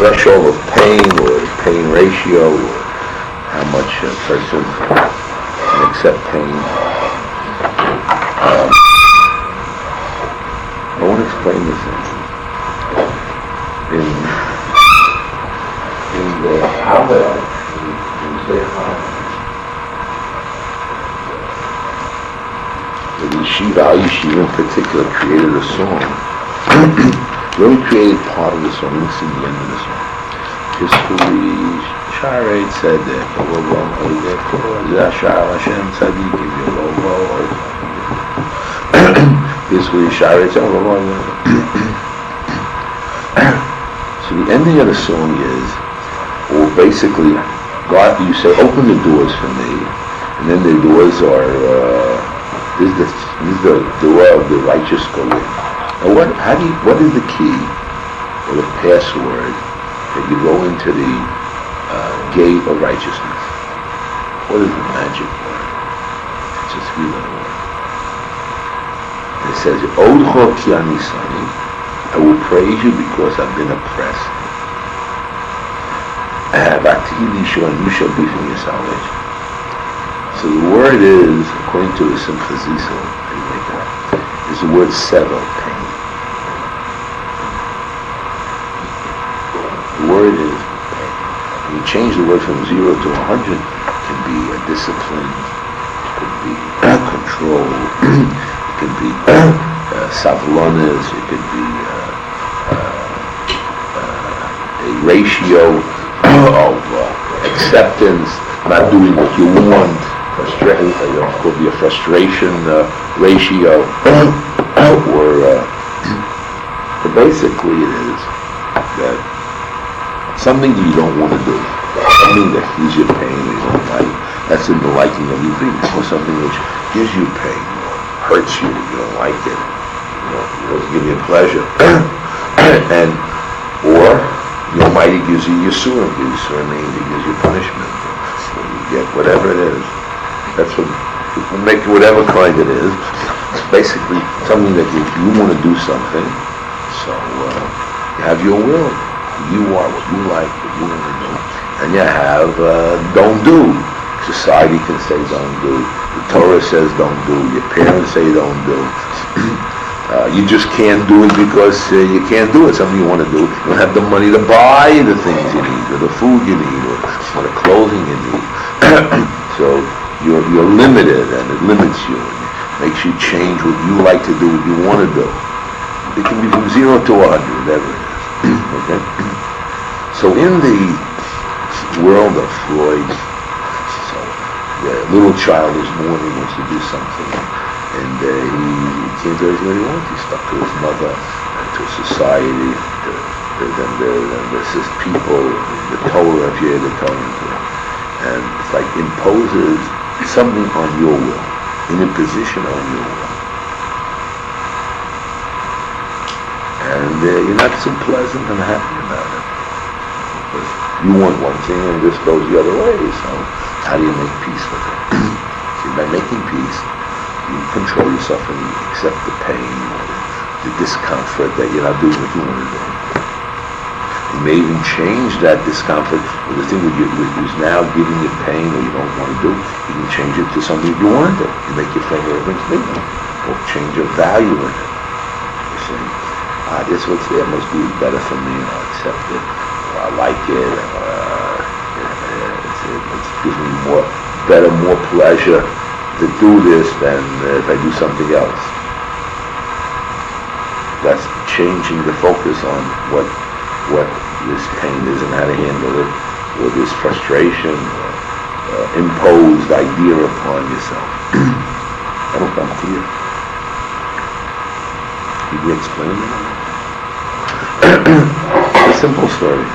threshold of pain or pain ratio or how much a person can accept pain. I want to explain this in the Hallel, the Yeshiva in particular created a song. We only created part of the song, we didn't sing the end of the song. History, Sharet said that, Hashem Tzadikim, History, Sharet said, so the ending of the song is, or basically, God, you say, open the doors for me, and then the doors are, this is the door of the righteous go in. Now what is the key, or the password, that you go into the gate of righteousness? What is the magic word? It's a three-letter word. And it says, Odcho ki anisani, I will praise you because I've been oppressed. And you shall be from your salvation. So the word is, according to the Simcha Zisel, is the word sevel, pain. The word is pain. When you change the word from 0 to 100, it can be a discipline, it could be control, it could be savlonas, it could be a ratio of acceptance, not doing what you want, could be a frustration ratio, but basically it is that something that you don't want to do, something that gives you pain you don't like, that's in the liking of your being, or something which gives you pain, or hurts you, you don't like it, it doesn't give you pleasure, and or the Almighty gives you Yesur, means He gives you punishment, or you get whatever it is. That's what, you can make whatever kind it is. It's basically something that you want to do something, so you have your will. You are what you like, what you want to do. And you have don't do. Society can say don't do. The Torah says don't do. Your parents say don't do. You just can't do it because you can't do it. Something you want to do. You don't have the money to buy the things you need, or the food you need, or the clothing you need. So you're limited, and it limits you. It makes you change what you like to do, what you want to do. It can be from 0 to 100, whatever it is. Okay? So in the world of Freud, so the little child is born, he wants to do something, and he can't do anything he wants. He's stuck to his mother, and to society, there's people, the Torah, if you're the Torah, and it's like imposes something on your will, in a position on your will. And you're not so pleasant and happy about it. Because you want one thing and this goes the other way, so how do you make peace with it? See, by making peace, you control yourself and you accept the pain, the discomfort that you're not doing what you want to do. You may even change that discomfort with the thing that is now giving you pain or you don't want to do. You can change it to something you want to do. You make your fragrance bigger, or change your value in it. You say, this what's there must be better for me, and I'll accept it, or I like it, or it gives me more pleasure to do this than if I do something else. That's changing the focus on what this pain is and how to handle it, or this frustration, or imposed idea upon yourself. I hope I'm clear. Did you explain it? A simple story.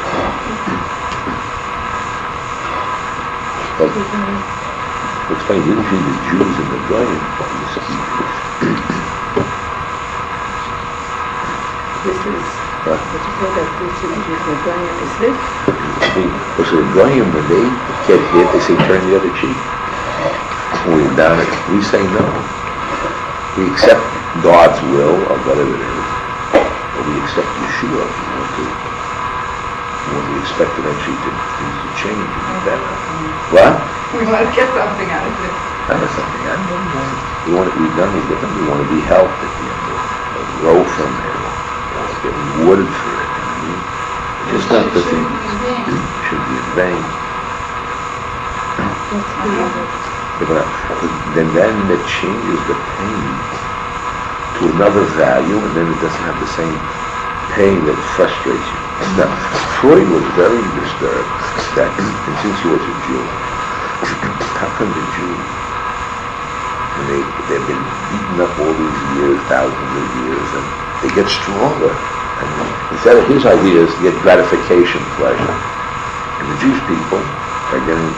But it's funny, you didn't see the Jews and the Goyim. Because the Goyim, when they get hit, they say turn the other cheek. When we're down it, we say no. We accept God's will, or whatever it is, or we accept Yeshua if you want to. when we expect eventually things to change and be better. What? We want to get something out of it. That is something I know. We want to be done with it. We want to be helped at the end of it, or grow from it, or get rewarded for it. It's not the thing. It should be in vain. Then it changes the pain to another value, and then it doesn't have the same pain that frustrates you. Now, Freud was very disturbed that, and since he was a Jew, how come the Jews, when they've been beaten up all these years, thousands of years, and they get stronger. And instead of his idea is to get gratification, pleasure. And the Jewish people are getting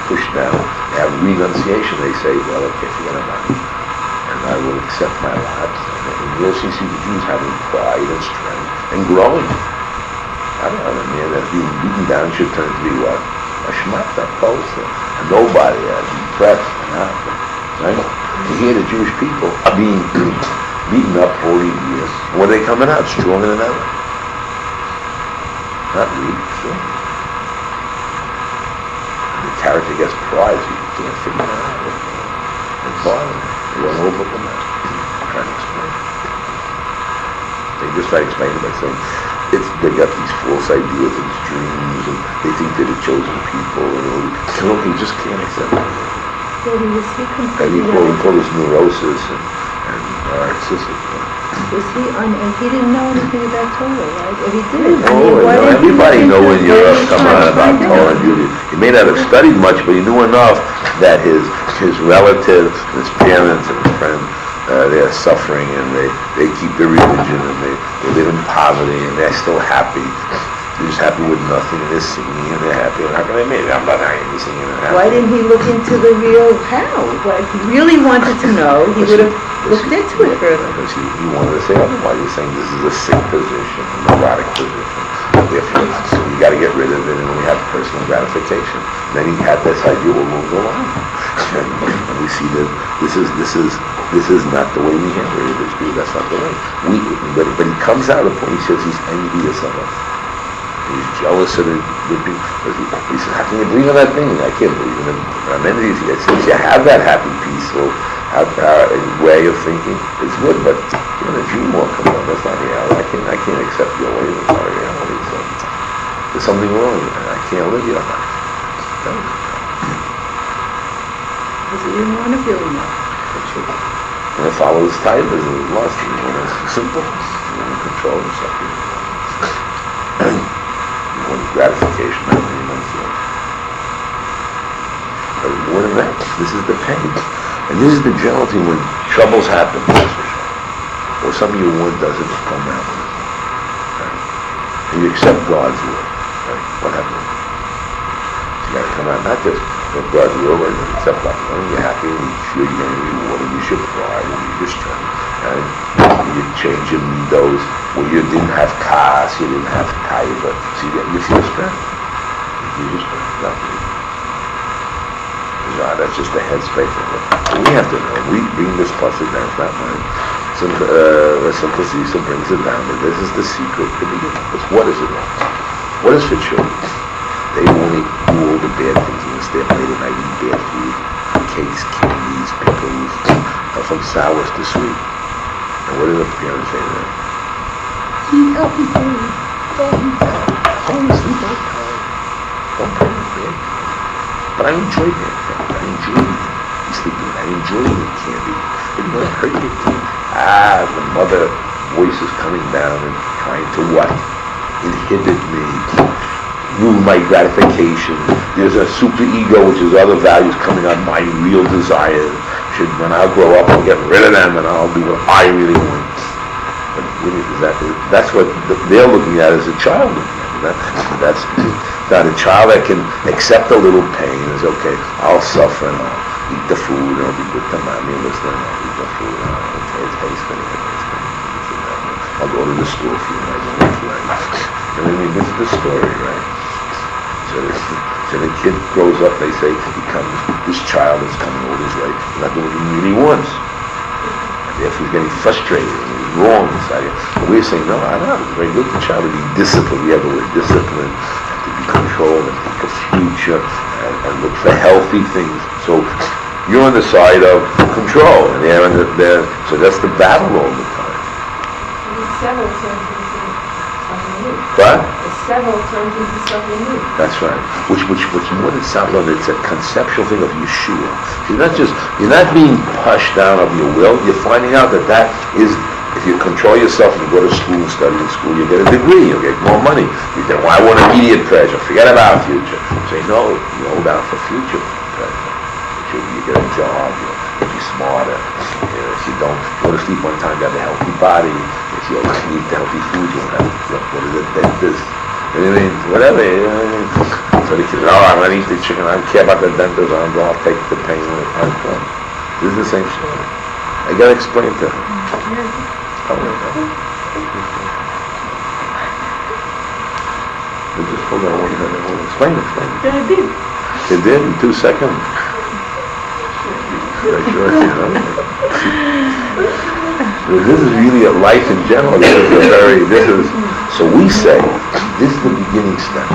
pushed down. They have renunciation. They say, well, okay, forget about it. And I will accept my lot. And you also see the Jews having pride and strength and growing. I don't know, a man that's being beaten down should turn to be what? A shmata, poster. And nobody, depressed and happy. Right? And here the Jewish people are being beaten up for all these years. When are they coming out? Stronger than ever. Not weak, strong. And the character gets prized. You can't figure it out. It's bothering. They won't open them out. I'm trying to explain. They just try to explain it by saying, they got these false ideas and dreams, and they think they're the chosen people, and you just can't accept it. And he called this neurosis and narcissism. He didn't know anything about Torah, right? Or he did. Everybody knows when you're coming out about Torah. He may not have studied much, but he knew enough that his relatives, his parents, and his friends, they're suffering, and they keep their religion, and they live in poverty, and they're still happy. They're just happy with nothing, and they're singing, and they're happy. And how can they make it? I'm not happy singing and happy. Why didn't he look into the real how? Well, if he really wanted to know, he would have looked into it further. Because he wanted to say otherwise. He's saying this is a sick position, a neurotic position. Therefore, so you got to get rid of it, and we have personal gratification. And then he had this idea, we'll move along. And we see that this is not the way we handle it. That's not the way. But he comes out of the point, he says he's envious of us. He's jealous of the people. He says, how can you believe in that thing? I can't believe in it. I'm envious. Since you have that happy, peaceful way of thinking, it's good, but you're in a dream world. Come on, that's not reality. I can't accept your way. That's not reality. So there's something wrong. I can't live your life. Because he didn't want to feel enough. That's right. You want to follow his type as a lust. You want to simple. You want to control himself. You want gratification. But more than that, this is the pain. And this is the general thing when troubles happen, or something you want doesn't come out. Right? And you accept God's will. Right? What happens? You got to come out, not just with God's will, but accept God's will. You're happy, and you feel you're going to be rewarded. You should pride, and you your strength. Right? You change your those where you didn't have kas, you didn't have taiva. So you feel strength. You feel strength. No, that's just the headspace of it. So we have to know. We bring this pasuk down. It's not mine. Simplicity brings it down. But this is the secret to begin with. What is it? What is for children? They only do all the bad things. You stay up late at night eating bad food, cakes, candies, pickles, from sours to sweet. And what do the parents say to them? Eat healthy food. Don't sleep all the time. Don't put in bed. But I enjoy that. I enjoy sleeping. I enjoy the candy. It might hurt your kid. The mother voice is coming down and trying to what? Inhibit me. Rule my gratification. There's a super ego, which is other values coming on my real desires. When I'll grow up, I'll get rid of them and I'll do what I really want. But that's what they're looking at as a child. That's not a child that can accept a little pain. Is okay. I'll suffer and I'll eat the food and I'll be good to mommy. Listen, I'll eat the food. It's tasty. I'll go to the store for you. I mean, this is the story, right? So the kid grows up. They say this child is coming all his way. He's not doing what he really wants. And therefore, he's getting frustrated. wrong inside you. But we're saying, no, I know, it's very good to try to be disciplined. We have the word discipline, to be controlled, and think of future, and look for healthy things. So you're on the side of control, and they're on the, so that's the battle all the time. Several turns into something new. What? Several turns into something new. That's right. Which more than sounds like it's a conceptual thing of Yeshua. You're not being pushed down of your will. You're finding out that is, if you control yourself and you go to school and study in school, you get a degree, you'll get more money. You say, well, I want immediate pleasure. Forget about future. Say, no, you hold out for future pleasure. You get a job, you'll be smarter. If you don't go to sleep one time, you have a healthy body. If you eat healthy food, you'll have, what is it, dentist. You know what I mean? Whatever. You know what I mean? So the kids, no, I'm going to eat the chicken. I don't care about the dentist. I'll take the pain when it comes. This is the same story. I got to explain to her. Just hold on. Explain it. Yeah, I did. You did in 2 seconds. This is really a life in general. So we say, this is the beginning step.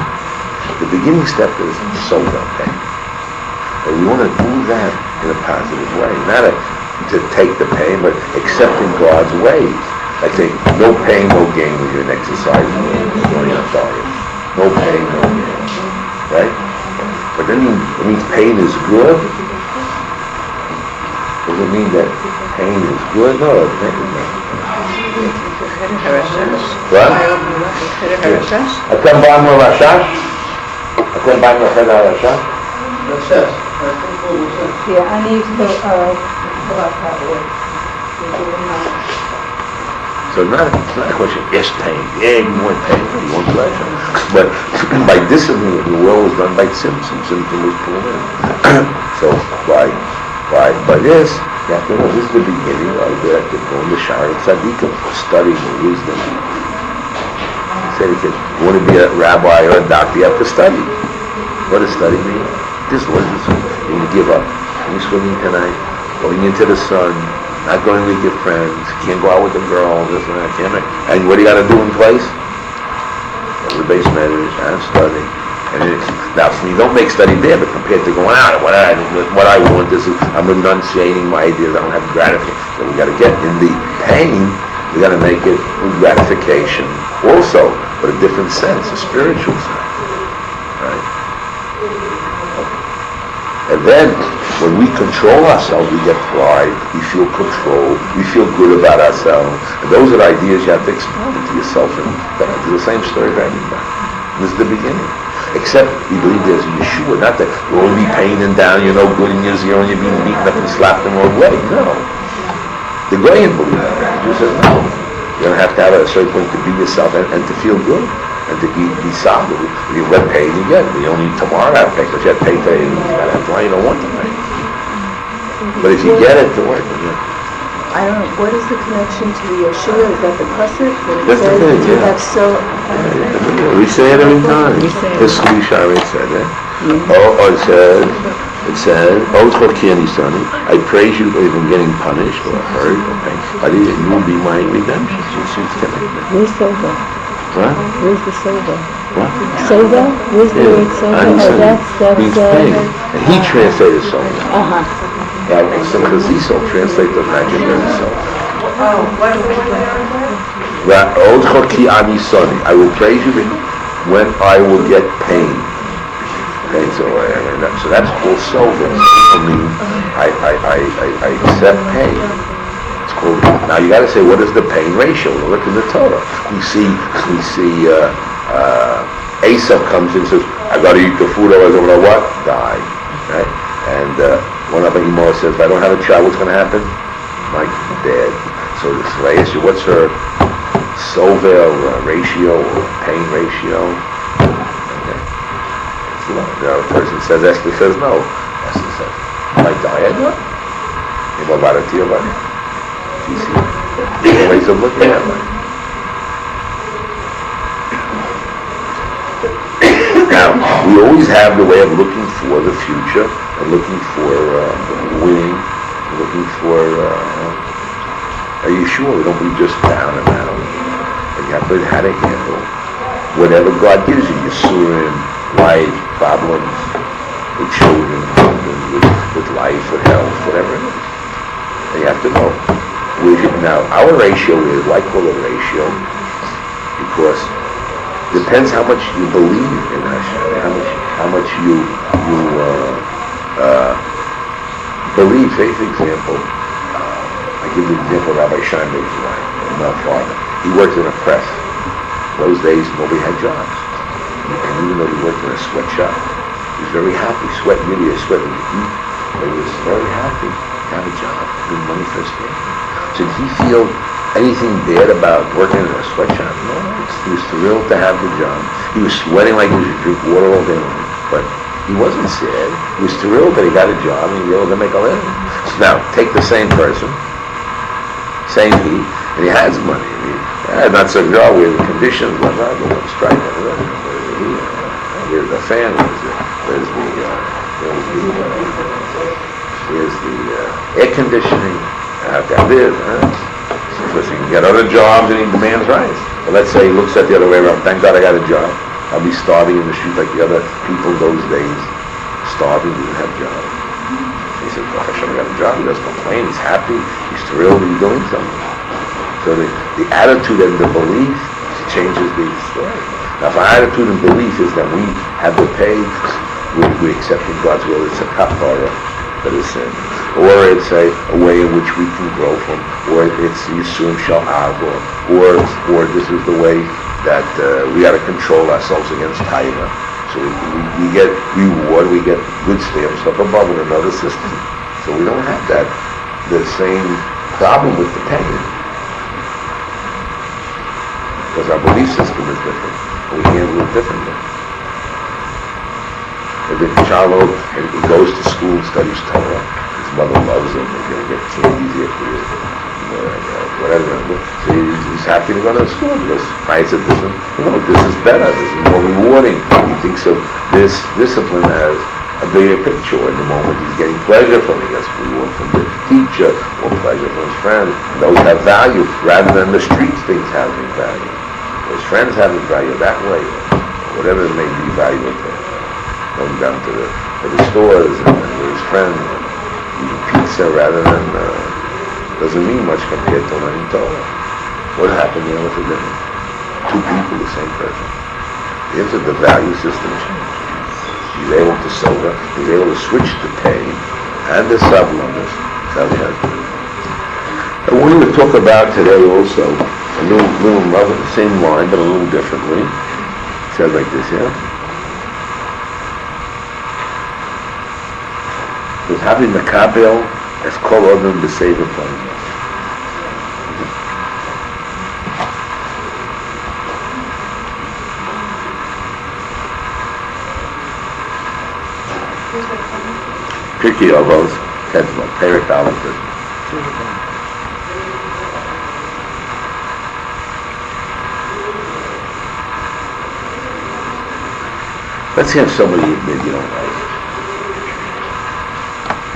The beginning step is soda pain. And we want to do that in a positive way. Not to take the pain, but accepting God's ways. Like saying, no pain, no gain when you're in exercise and going on diet. No pain, no gain. Right? But then it means pain is good. Does it mean that pain is good? No, pain is not. What? אתם באנו לרשש? אתם באנו לחדר הרשש? רשש. Yeah, I need to So it's not a question, yes, pain, yeah, you want pain, you want pleasure. But by discipline, the world was done by symptoms, symptom was pulled in. So by this, you have to know, this is the beginning of the going to Shiur Tzaddikim, studying wisdom. He said, if you want to be a rabbi or a doctor, you have to study. What does study mean? This was you give up. You're swimming tonight, going into the sun, not going with your friends, can't go out with the girls, this and that, can't make. And what do you got to do in place? Go to the base measures and study. And now, you don't make study there, but compared to going out, what I want, this is, I'm enunciating my ideas, I don't have gratification. So we got to get in the pain, we got to make it with gratification also, but a different sense, a spiritual sense. Right? And then, when we control ourselves, we get pride, we feel control, we feel good about ourselves. And those are the ideas you have to explore into yourself, and do the same story for everybody. This is the beginning. Except we believe there's a Yeshua, not that you'll only be painting down, you're no good in your zero, and you're being beaten up and slapped the wrong way. No. The Goyim believe that. He says, no. You're going to have a certain point to be yourself and to feel good, and to be solid. If you let pain, you get it. You don't need tomorrow to have pain, because you have pain for you got to have why you don't want the pain. But if you get it, to work, I don't know, what is the connection to the Yeshua? Is that the pasuk? That's the thing, You yeah. have so... We say it every time. This is Shiur said it. It says, I praise you even getting punished or hurt or pain. You will be my redemption. Where's Sova? What? Where's the Sova? What? Sova? Where's the word Sova? Means pain. And he translated Sova. Uh-huh. Now, because he so translate the imaginary self. Oh, what is it? I will praise you when I will get pain. Okay, so that's called Sova. I mean, I accept pain. It's called. Now you got to say, what is the pain ratio? Look in the Torah. We see Esau comes in and says, I got to eat the food, otherwise I'm gonna what? Die. Right? And one of the Gemara says, if I don't have a child, what's going to happen? My dead. So this I ask you, what's her Sovel ratio or pain ratio? Okay. The person says, Esther says no. Esther says, I die, I die. You know about it, you know. You see, different ways of looking at it. Now, we always have the way of looking for the future, and looking for winning, looking for Are you sure? We don't be just down and out. And you have to learn how to handle whatever God gives you. Yisurim, life, problems, with children, with life, with health, whatever it is. And you have to know. Now, our ratio is, why call it a ratio? Because it depends how much you believe in Hashem, how much you believe. Say, for example, I give you the example of Rabbi Scheinberg's wife, my father. He worked in a press. Those days, nobody had jobs. And even though he worked in a sweatshop, he was very happy, sweating, really sweating to eat, but he was very happy to have a job, good money for his family. So did he feel anything bad about working in a sweatshop? No, he was thrilled to have the job. He was sweating like he was drink water all day long, but he wasn't sad. He was thrilled that he got a job and he was able to make a living. Now, take the same person, same heat, and he has money. Not so good with the conditions, blah, blah, blah, strike, where's the heat, where's the fan, where's the air conditioning, have to have this, because he can get other jobs and he demands rights. Well, let's say he looks at the other way around, thank God I got a job. I'll be starving in the street like the other people those days, starving, didn't have jobs. He said, well, I should have got a job. He doesn't complain, he's happy, he's thrilled, he's doing something. So the attitude and the belief changes the story. Now, if our attitude and belief is that we have to pay, we accepting God's will, it's a kapara for the sin. Or it's a way in which we can grow from, or it's Yisum Shal Avo, or this is the way that we got to control ourselves against Taiva. So we get reward, we get good stamps up above in another system. So we don't have the same problem with the pain. Because our belief system is different, and we handle it differently. If the child goes to school and studies Torah, his mother loves him, he's going to get things easier for you, whatever. So he's happy to go to school because finds that this is better, this is more rewarding. He thinks of this discipline as a bigger picture. In the moment he's getting pleasure from it, he gets reward from the teacher, or pleasure from his friends. Those have value, rather than the street things having value. His friends having value that way, whatever it may be valuable to him. Going down to the stores and with his friends, eating pizza rather than, doesn't mean much compared to learning Torah. What happened there with the dinner? Two people, the same person. The answer, the value system changed. He's able to sober, he's able to switch the pain and the sablamas. That's how he has to do. And we're going to talk about today also a little the same line, but a little differently. It says like this, yeah? It's having the kabel as kol odom b'sefer plan. Pirkei Avos, Ketzma, Perek Aleph. Let's have somebody that you don't like.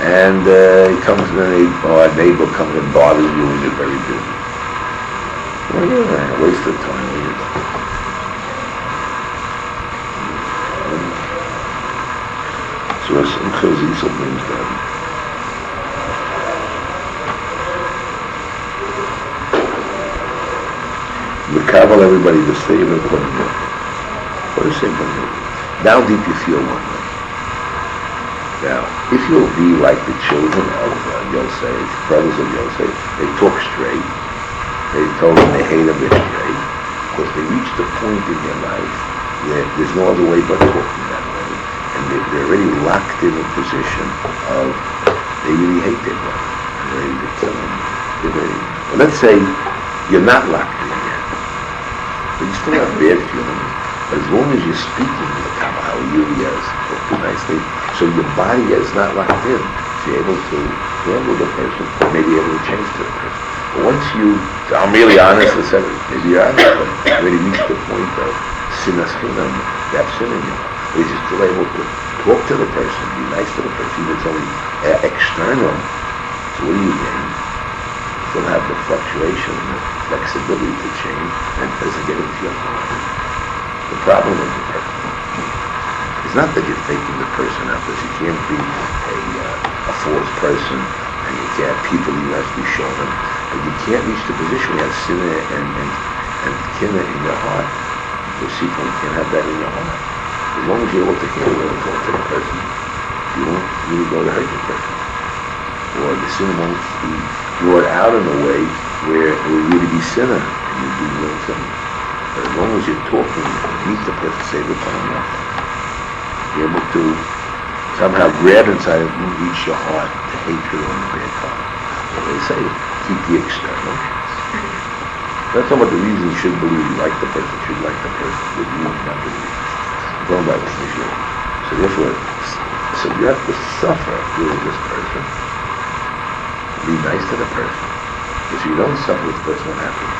And he comes and a neighbor comes and bothers you when you're very busy. Well, yeah, waste of time. So some things done. We call everybody the same and what is same? Now deep you feel one way. Now, if you'll be like the children of Yosef, brothers of Yosef, they talk straight. They told them they hate a bit straight because they reached a point in their life where there's no other way but talking that way. And they're already locked in a position of they really hate their brother. They're ready to kill him. Well, let's say you're not locked in yet, but you still have bad feelings. But as long as you're speaking, how you talk nicely, so your body is not locked in. So you're able to handle the person, maybe able to change the person. But once I'm really honest and said, maybe you're honest, but you already reached the point of sinas chinam, that sin in you. But you're still able to talk to the person, be nice to the person, even if it's only external. So what do you gain? still have the fluctuation and the flexibility to change, and it doesn't get into your heart. The problem with the person is not that you're taking the person out, because you can't be a false person, and you can't have people you have to be shown them, but you can't reach the position where you have sin and kinna in your heart. Those people, you can't have that in your heart. As long as you're able to handle it and talk to the person, you won't really go to hurt the person. Or the sin won't be brought out in a way where it will really be sinner and you do little sin. But as long as you're talking and meet the person, save the time, you're able to somehow grab inside it and reach your heart to hatred or the bad time. So they say, keep the external. That's not what the reason you should believe. You like the person, should like the person. With you, not the reason. I'm talking about this issue. So therefore, so you have to suffer with this person. Be nice to the person. If you don't suffer with the person, what happens?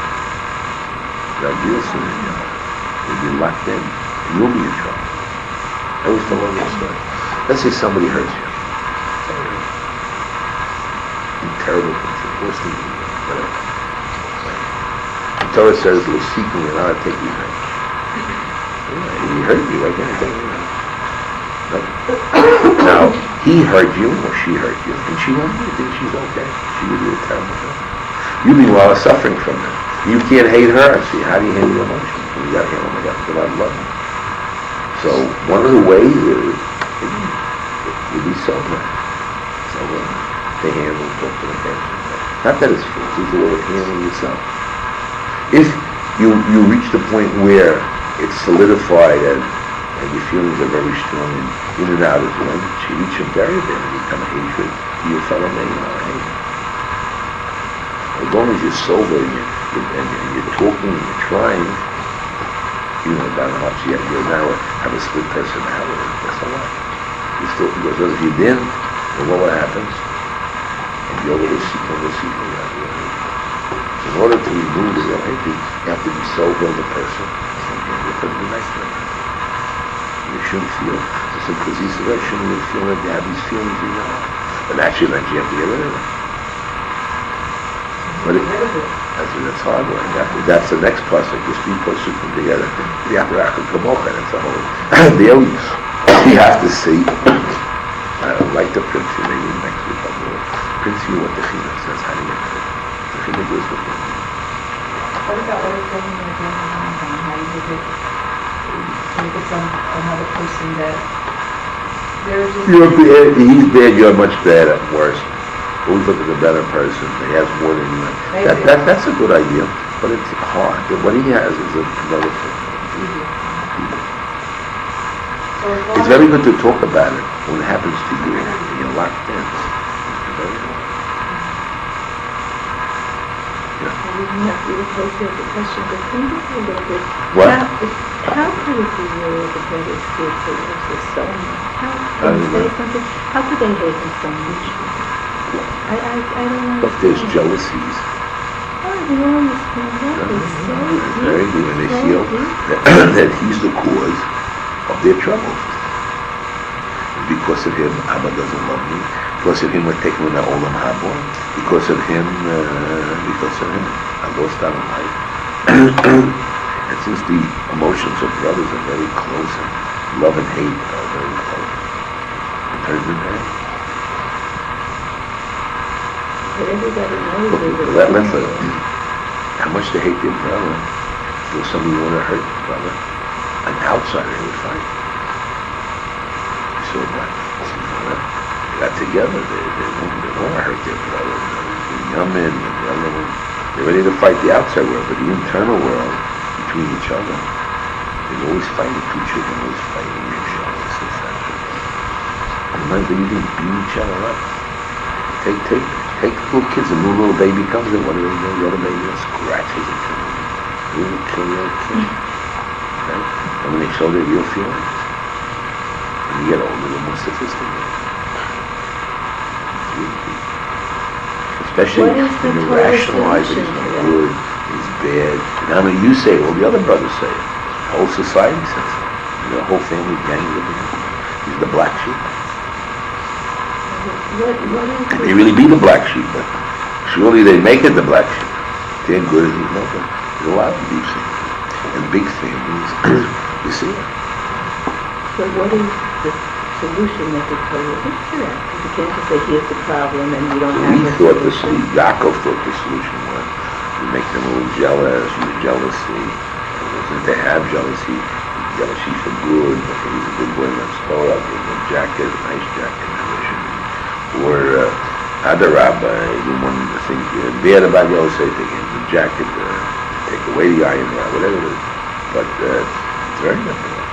There'll be a sin in your heart. You'll be locked in. And you'll be in trouble. I always tell all this story. Let's say somebody hurts you. Terrible things. The worst thing you do. Whatever. The Torah says, "We're seeking and not take revenge." He hurt you. Why can't I take revenge? No. Now, he hurt you or she hurt you, and she loved you. Think she's okay? She would do a terrible thing. You meanwhile are suffering from it. You can't hate her. See, how do you handle your emotions? You got to handle them. You got to get out of love. So one of the ways is to be sober. So to handle, talk to the person. Not that it's false. It's the way of handling yourself. If you reach the point where it's solidified and your feelings are very strong and in and out is one, you reach a barrier there and you become a hatred to your fellow man or hate. As long as you're sober and you're talking and you're trying, you know, down the heart, you now have a split personality. That's a lot. You still, because if you didn't, then what happens? And you're going to see. In order to remove the real hate, you have to be sober of the person. You have to be nice to them. You shouldn't feel, because he said, I shouldn't really feel like you have these feelings in your heart. But actually, then you have to get rid of them. But that's hard work. That's the next pasuk. Just three pasuk come together. The Abraham Kamocha, that's a whole. There we have to see. Like the prince, maybe next week I'll do it. Prince, you know what the China says. How do you get it? The China goes with it. What about what is going on again? How you did it? Like it's another person that they're just... You're bad. He's bad. You're much better. Worse. Always look at the better person. He has more than you. That's a good idea, but it's hard. What he has is another thing. It's very good to talk about it when it happens to you and you're locked in. What? How could it be really the greatest gift to us so much? How could they hate him so much? I don't know. But there's jealousies. They always stand up. It's very good, and they feel that he's the cause of their troubles. Because of him, Abba doesn't love me. Because of him, we're taking the Olam Haba. Because of him, I lost out in life. And since the emotions of brothers are very close, and love and hate are very close, it turns into hate. But everybody knows how much they hate their brother. If somebody want to hurt their brother, an outsider would fight. So they got together. They don't want to hurt their brother. The young men and the other one, they're ready to fight the outside world, but the internal world between each other, they're always fighting. Two children always fighting each other. Sometimes they even beat each other up. Take little kids, a little baby comes in, what do they do? The other baby scratches and kills them. They will kill the other kid. Okay? And when they show their real feelings, when you get older, they're more sophisticated. Especially when you're rationalizing it's no good, it's bad. And how many you say it? Well, the other brothers say it. The whole society says it. And the whole family gang living in it. He's the black sheep. They really be the black sheep, but Surely they make it the black sheep. They're good as you know, but there's a lot of deep things. And big families, you see it. So what is the solution that the Torah gives to that? Because you can't just say, here's the problem, and you don't have We a thought the solution. Yaakov thought the solution was you make them a little jealous, use jealousy. It wasn't to have jealousy. Jealousy for good. If he's a good boy, let's throw up, give him a jacket, a nice jacket, or other rabbi, you wanted to think bad about Yosef, take him the jacket, take away the iron rod, whatever it is. But it's very difficult.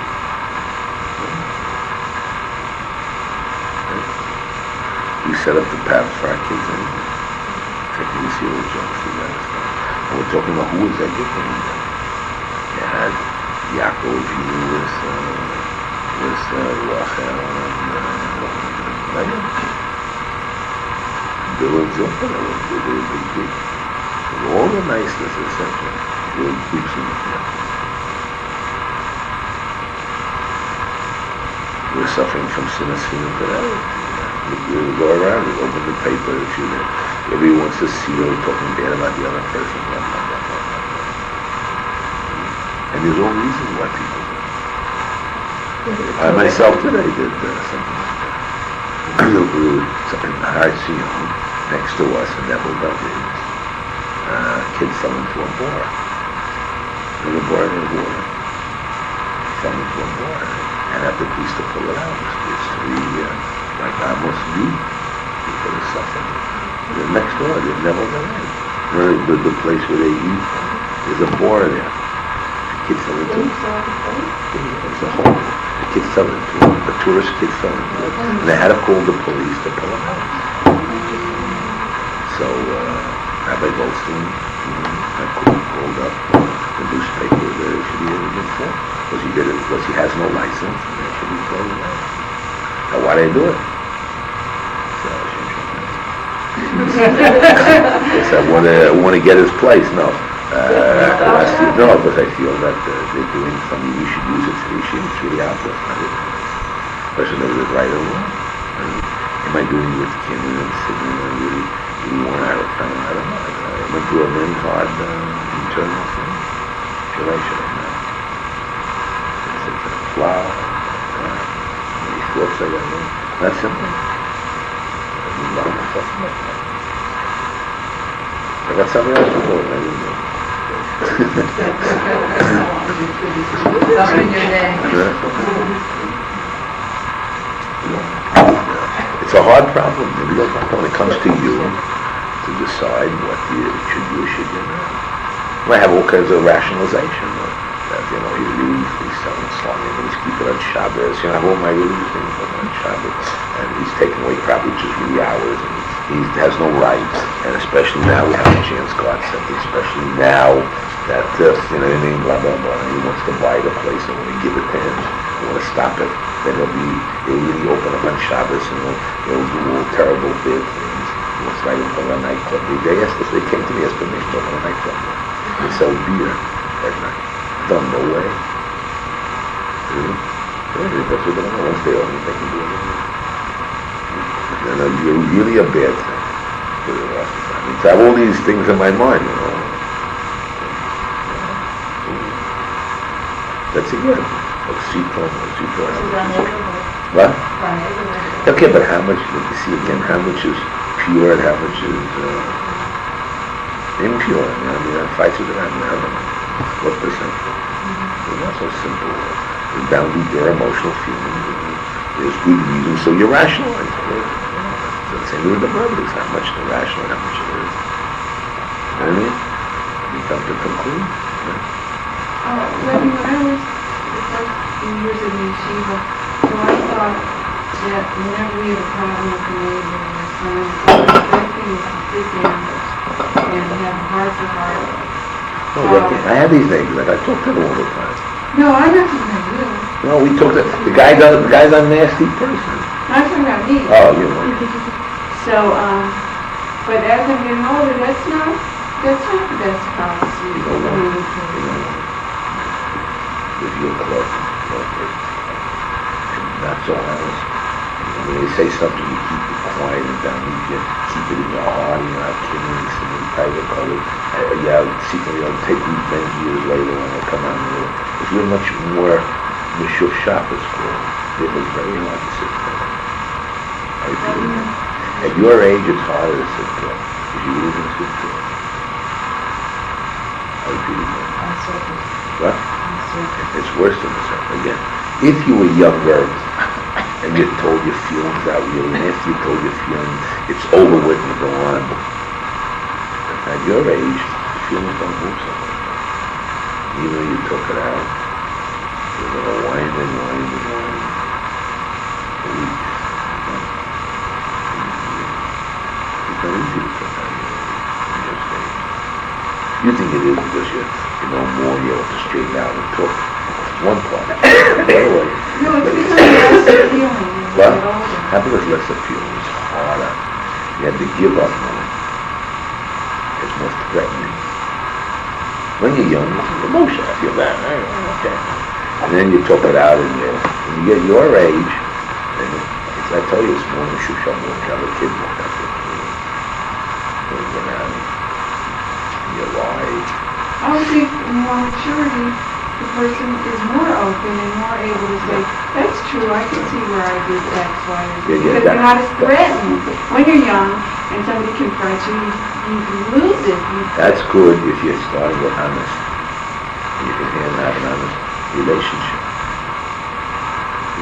We set up the path for our kids anyway. Taking this year with jealousy, and we're talking about who was educating them. You had Yaakov, he was Rachel, and Leah. Bill and Zilpah, they were big. And all the niceness, etc. Really keeps them there. We're suffering from synesthesia today. You go around, you open the paper, everybody wants to see you talking bad about the other person, blah, blah, blah, blah, blah. And there's all reasons why people do it. I myself today did something like that. We were in Tziyon, next to us in Neville Dublin. Kid fell into a bar. In the bar in the water. Fell into a bar. And had the police to pull it out. It's three, like almost deep. People are suffering. And then next door, there's Neville Dublin. The place where they eat, there's a bar there. The kid fell into it. It's a hole. The kid fell into it. The tourist kid fell into it. And they had to call the police to pull him out. So, Rabbi Goldstein called up the newspaper that it should be informed. Because he has no license, and it should be thrown away. Now, why do they do it? So, I want to get his place. No. No, because I feel that they're doing something we should use it for the Yeshiva. It's really obvious. Especially if it's right or wrong. Am I doing it with Kim and Sidney and really worn out of time? I don't know. I went through a many hard internal things. Should I not? It's a flower. Many thoughts I got there. That's simple. I got something else to do. I didn't know. Something in your name. It's a hard problem. When it comes to you to decide what you should do. I have all kinds of rationalization. That, he reads, he's selling slime, he's keeping on Shabbos. I have all my religious things on Shabbos. And he's taking away probably just really hours. And he has no rights. And especially now we have a chance, God said, especially now that, blah, blah, blah. He wants to buy the place and when he give it to him, he want to stop it. Then he'll really open up on Shabbos and he'll do all terrible bad things. He wants to open a nightclub. They came to me yesterday to open a nightclub. They sell beer at night. Done no way. That's what they want. Once they open, they can do anything. And you're really a bad thing for the rest of the time. I have all these things in my mind, That's a good. What? Okay, but how much, let me see again, how much is pure and how much is impure? That fights with it, I don't know. What percent? It's not so simple. There's bound to be your emotional feelings. There's good reasons, so you rationalize it. So the same with the brothers, how much to rationalize, how much it is. You know what I mean? You come to conclude. When I was like years in Yeshiva, so I thought that whenever we have a problem with the neighbor or son, the best thing is to sit down and have heart to heart. I have these neighbors, I talk to them all the time. No, I don't think I do. No, we talk to the guy's a nasty person. I'm talking about me. Oh, So, but as I'm getting older, that's not the best policy. If you're close, not so honest. When they say something, you keep it quiet and down. You keep it in your heart. You're not kidding. type of color. Yeah, see, take these many years later when I come out here. Because we're much more Meshufshaf, it's called. It was very hard to sit there. At your age, it's harder to sit there. Because you live in sit there. What? It's worse than the circle. Again, if you were younger and you told your feelings out real, and after you told your feelings, it's over with and you go on. At your age, feelings don't move so much. Even though you took it out, you're going to wind and wind and wind. For weeks. It's not easy to take out in your stage. You think it is because you know more, you're able to straighten out and talk. It's one part. Anyway. No, it's becoming less appealing. What? How about less appealing? It's harder. You had to give up more. It's more threatening. When you're young, it's emotion. I feel bad. Okay. And then you talk it out, and when you get your age, and I tell you, it's more than Shusha, more than a kid, more than when you get out, you lie. I would think in more maturity, the person is more open and more able to say, that's true, I can see where I did X, Y, or Z. Because you're not as threatened. When you're young and somebody confronts you, you lose it. That's good if you're starting with honest. You can have an honest relationship.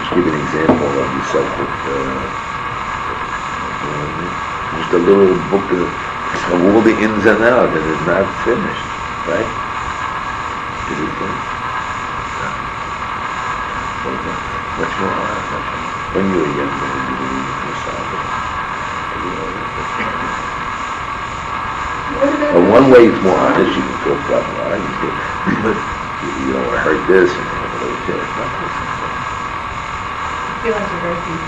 Just give an example of yourself with just a little book of all the ins and outs that is not finished, right? Is it finished? No. Much more honest. When you were young, you believe in yourself. Well, one way it's more honest, you can talk about lies, but you know, I heard this, and it's not this. Feelings are very deep.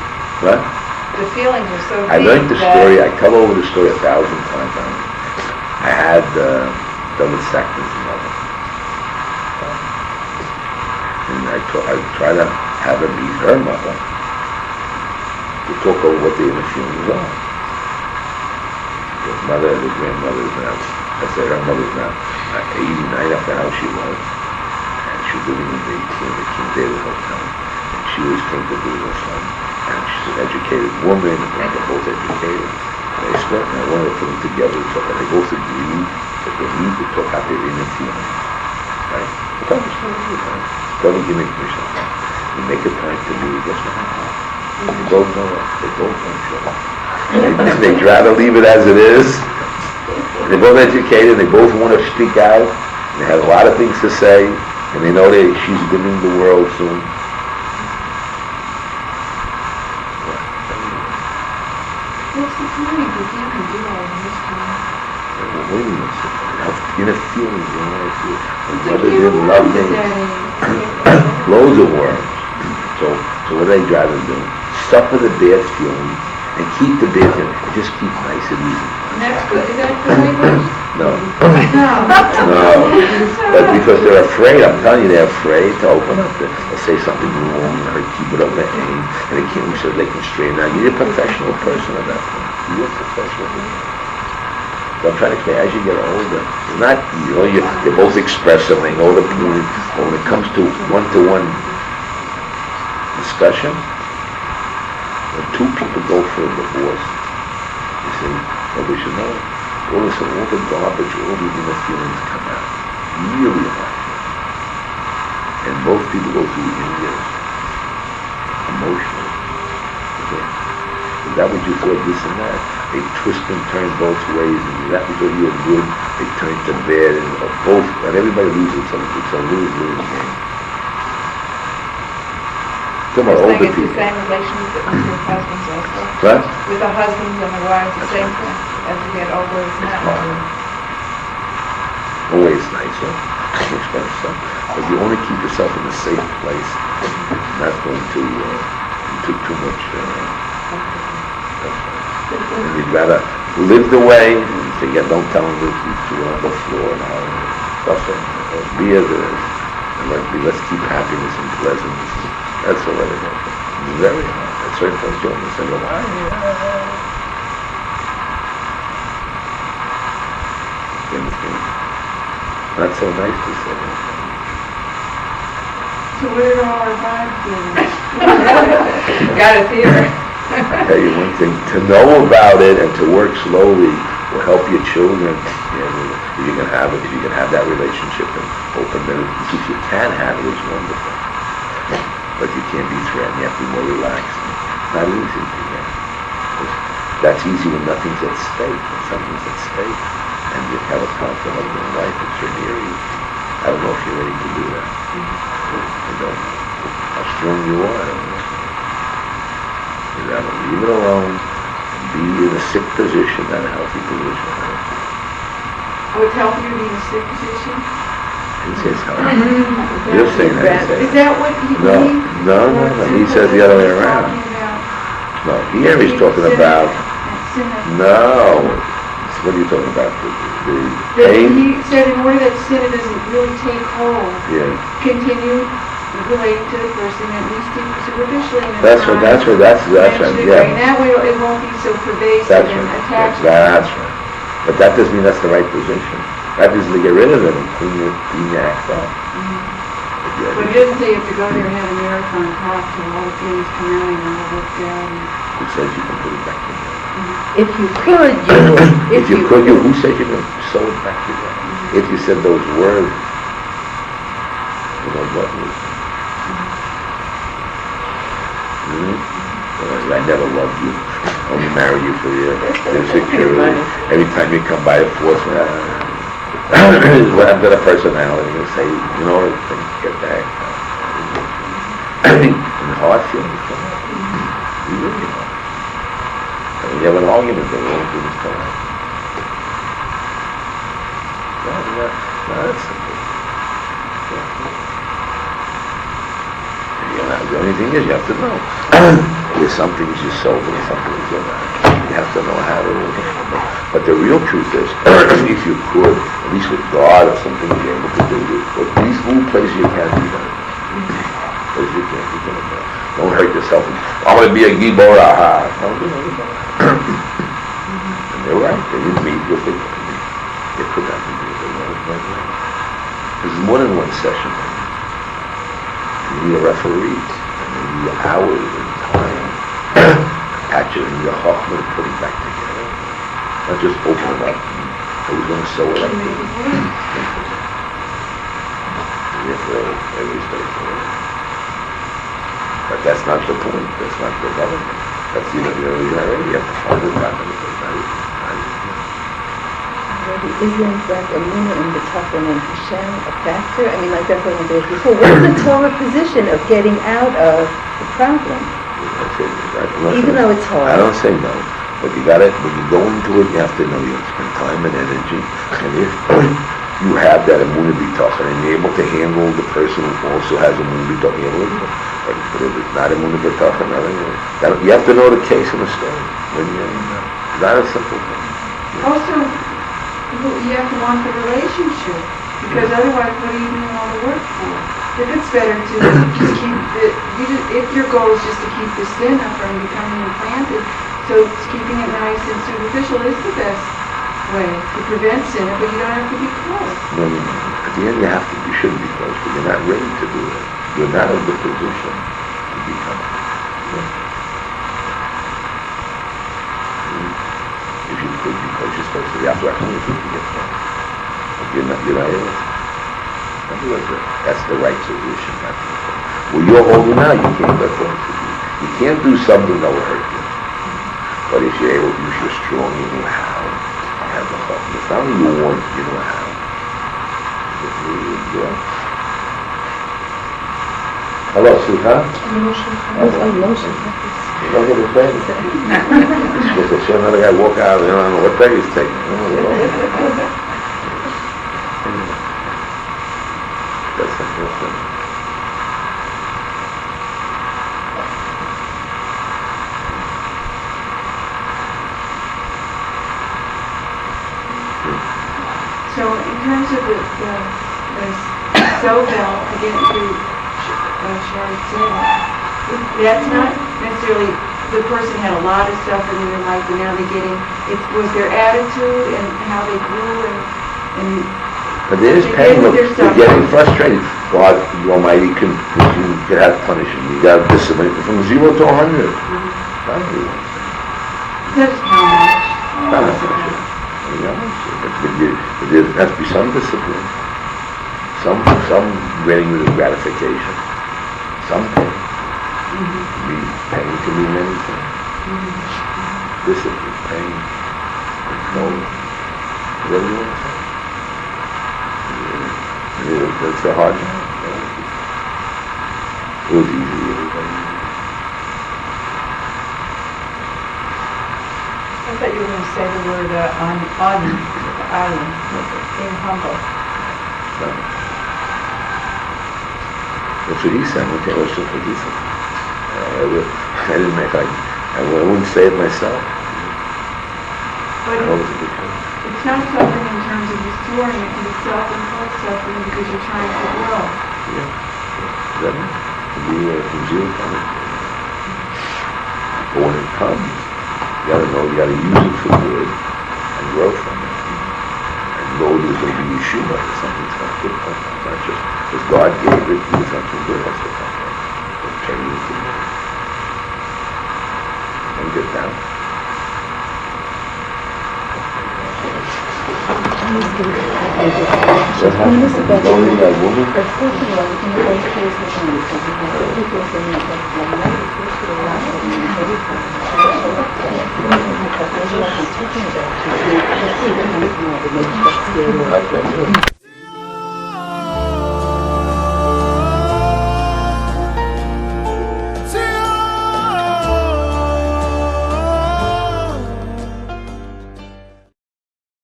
What? The feelings are so deep. I learned the story, I tell over the story 1,000 times. I had done with Sackman's mother. And I try to have her meet her mother to talk over what the inner feelings are. His mother, his grandmother is now, I say her mother's now 89 after how she was. And she was living in the King David Hotel. And she always came to visit her son. And she's an educated woman, and they're both educated. And they spent, and I wanted to put them together, so that they both agreed that they need to talk out their inner feelings. Right? But tell the story every time. Tell the gimmick yourself. You make a time to meet, guess what happens? They both know it. They both know it. They'd rather leave it as it is. They're both educated, they both want to speak out, they have a lot of things to say, and they know that she's dimming the world soon. What's the point? You can't do all of this time. Wait a minute, inner feelings, you know, my mother didn't love me. Loads of worms. So what do they try to do? Suffer the bad feeling and keep the bad feeling. Just keep nice and easy. That's good. Is that the language? No. No. But because they're afraid, I'm telling you, they're afraid to open up. They'll say something wrong, or keep it up their aim, and they can't, so they can straighten out. You're a professional person at that point. You're a professional person. So I'm trying to explain, as you get older, it's not, you know, you're both expressive, and they know the point, but when it comes to one-to-one discussion, when two people go for a divorce, you see, nobody should know it. All the garbage, all the inner feelings come out. Really hard. And both people go through years. Emotionally. Okay. Is that what you thought, this and that? They twist and turn both ways, and that was what you were good, they turn to bad, and both, and everybody loses something. It's a lose-lose game. Some are older It's people. the same relationship with husbands also. What? With the husbands and the wives, the same thing. As you get older, it's not Always nicer, expensive, but you only keep yourself in a safe place, not going to too much. And you'd rather live the way and forget. Don't tell them to keep on the floor and all that stuff. Be as it is, and let's keep happiness and pleasantness. That's all that it is. It's very hard. At certain points, you almost say, "Why?" Not so nice to say. So where did all our vibes go? Got it here. I'll tell you one thing, to know about it and to work slowly will help your children. If you can have it, if you can have that relationship and open it, if you can have it, it's wonderful. But you can't be threatened, you have to be more relaxed. Not easy to get. That's easy when nothing's at stake. When something's at stake and you have a conflict of your life that's right near you. I don't know if you're ready to do that. I don't know. How strong you are, I don't know. You gotta leave it alone, be in a sick position, not a healthy position. Oh, it's healthier to be in a sick position? He says healthy. You're saying that, he says. Is that what he means? No. He says the other way around. No, here he's talking about, no. What are you talking about? The pain? He said in order that sin doesn't really take hold, continue relating to the person, at least superficially. That's right, yeah. And that way it won't be so pervasive That's and right. attached. That's right. But that doesn't mean that's the right position. That is to get rid of it and clean your act up. But he doesn't say you have to go there and have a marathon talk till all the feelings come out and all worked out. Who says you can put it back together? If you could, you would. If you could, who said you can sew it back together? If you said those words, you know what was I never loved you. Only marry you for your insecurity. Every time you come by a force, I've got a personality. You say, you know, get back. And hard feelings come out. You really are. And when you have an argument, they won't do this come out. That's simple. The only thing is you have to know. There's some things you sow and some things you're not. You have to know how to live. But the real truth is, if you could, at least with God or something, you're able to do it. But these little places you can't do that. Places you can't do that. Don't hurt yourself. I'm going to be a gibor. Don't do it. And they're right. They didn't meet your thing. They could not be right. There's more than one session. You need a referee. And you need hours and time. Patch it in your chachma and put it back together. Not just open it up. I was going to sew it up. But that's not the point. That's not the government. That's the reason already. You have to find the government. Isn't like Amuna and B'tachon and Hashem a factor? I mean, like that's what I'm saying before. What's the Torah position of getting out of the problem? Even though it's hard. I don't say no, but you got it. When you go into it, you have to know you have to spend time and energy. And if you have that Amuna B'tachon and you're able to handle the person who also has Amuna B'tachon, but if it's not Amuna B'tachon, you have to know the case and the story. It's not a simple thing. Also, you have to want the relationship, because otherwise what are you doing all the work for? If it's better to just keep if your goal is just to keep the sin from becoming implanted, so keeping it nice and superficial is the best way to prevent sin, but you don't have to be close. No. At the end you shouldn't be close, but you're not ready to do it. You're not in the position to become it. If you could be close, you're supposed to be after to get close. You're not able. That's the right solution. Well, you're holding out, you can't get close. You can't do something that will hurt you. But if you're able, if you're strong, you know how. You have the hope. It's not only you want, you know how. Hello, sweetheart. Emotion. Look at the thing. Because the show another guy walk out, I don't know what day he's taking. That's a good thing. So in terms of the Sobel, again through Shiur, that's not necessarily the person had a lot of stuff in their life and now they're getting, it was their attitude and how they grew and But there is pain. Look, you're getting frustrated. God, the Almighty can have punishment. You got to discipline from 0 to 100. Not everyone. There's how much. Not much. But there has to be some discipline. Some getting rid of gratification. Some pain. Pain can be many things. Discipline, pain, control, whatever you want to say. That's a hard job. It was easy, everybody. I thought you were going to say the word island, being humble. No. That's what he said. Okay, that's just what he said. I didn't make I wouldn't say it myself. But That was a good thing. it's not suffering in terms of restoring it, it's self-imposed suffering because you're trying to grow. Yeah. That can be from 0 to 100. But when it comes, you gotta know you gotta use it for good and grow from it. And know there's going to be Yeshiva, there's something that's not good from it. It's not just because God gave it, there's something good has to come from it. It changes the world. Don't get down. What happened? Lonely that woman? Thank you.